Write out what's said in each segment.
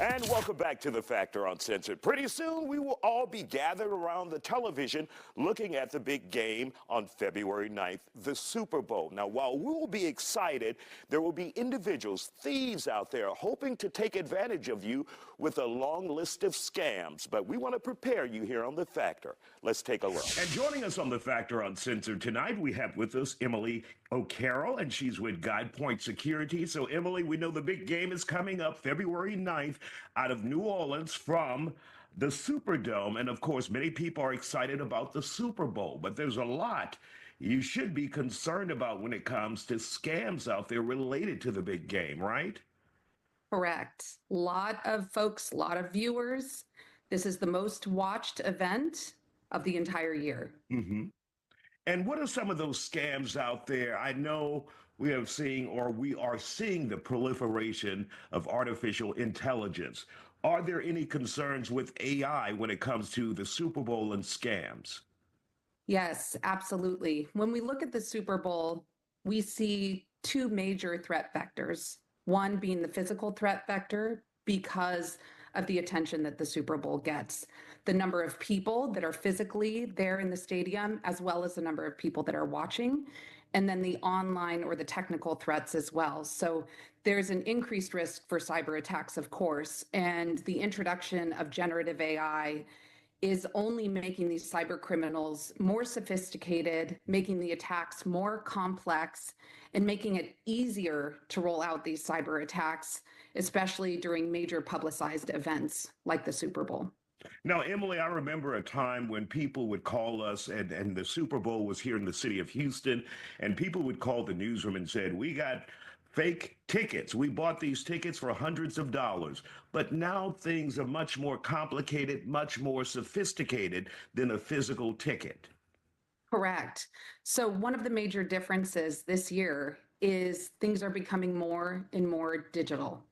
And welcome back to The Factor Uncensored. Pretty soon, we will all be gathered around the television looking at the big game on February 9th, the Super Bowl. Now, while we will be excited, there will be individuals, thieves out there hoping to take advantage of you with a long list of scams. But we want to prepare you here on The Factor. Let's take a look. And joining us on The Factor Uncensored tonight, we have with us Emily O'Carroll, and she's with Guidepoint Security. So, Emily, we know the big game is coming up February 9th out of New Orleans from the Superdome. And of course, many people are excited about the Super Bowl, but there's a lot you should be concerned about when it comes to scams out there related to the big game, right? Correct. A lot of folks, a lot of viewers. This is the most watched event of the entire year. Mm-hmm. And what are some of those scams out there? I know we are seeing the proliferation of artificial intelligence. Are there any concerns with AI when it comes to the Super Bowl and scams? Yes, absolutely. When we look at the Super Bowl, we see two major threat vectors. One being the physical threat vector because of the attention that the Super Bowl gets. The number of people that are physically there in the stadium, as well as the number of people that are watching, and then the online or the technical threats as well. So there's an increased risk for cyber attacks, of course, and the introduction of generative AI is only making these cyber criminals more sophisticated, making the attacks more complex, and making it easier to roll out these cyber attacks, especially during major publicized events like the Super Bowl. Now, Emily, I remember a time when people would call us, and the Super Bowl was here in the city of Houston, and people would call the newsroom and said, we got fake tickets. We bought these tickets for hundreds of dollars. But now things are much more complicated, much more sophisticated than a physical ticket. Correct. So one of the major differences this year is things are becoming more and more digital.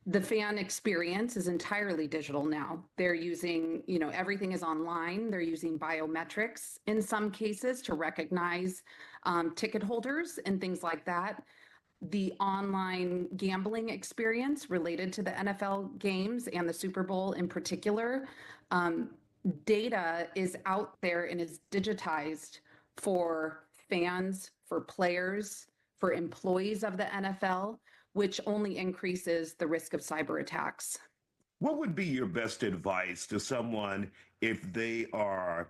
The fan experience is entirely digital now. They're using, everything is online. They're using biometrics in some cases to recognize ticket holders and things like that. The online gambling experience related to the NFL games and the Super Bowl in particular, data is out there and is digitized for fans, for players, for employees of the NFL, which only increases the risk of cyber attacks. What would be your best advice to someone if they are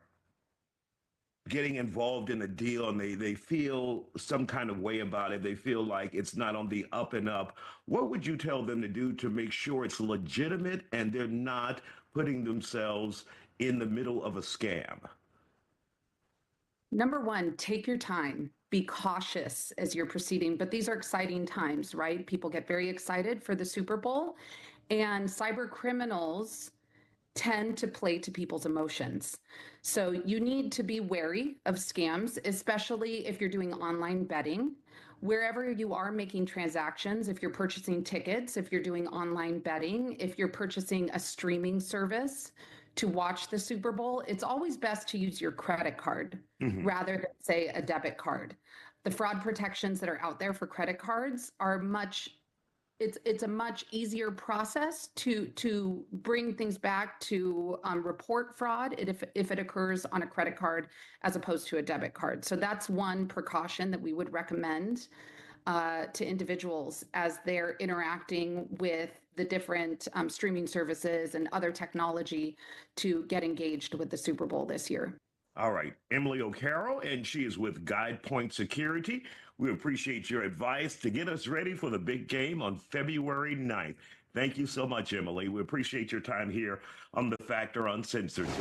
getting involved in a deal and they feel some kind of way about it? They feel like it's not on the up and up. What would you tell them to do to make sure it's legitimate and they're not putting themselves in the middle of a scam? Number one, take your time. Be cautious as you're proceeding, but these are exciting times, right? People get very excited for the Super Bowl, and cyber criminals tend to play to people's emotions. So you need to be wary of scams, especially if you're doing online betting. Wherever you are making transactions, if you're purchasing tickets, if you're doing online betting, if you're purchasing a streaming service to watch the Super Bowl, it's always best to use your credit card rather than, say, a debit card. The fraud protections that are out there for credit cards are it's a much easier process to bring things back to report fraud if it occurs on a credit card as opposed to a debit card. So that's one precaution that we would recommend to individuals as they're interacting with the different streaming services and other technology to get engaged with the Super Bowl this year. All right, Emily O'Carroll, and she is with Guidepoint Security. We appreciate your advice to get us ready for the big game on February 9th. Thank you so much, Emily. We appreciate your time here on The Factor Uncensored.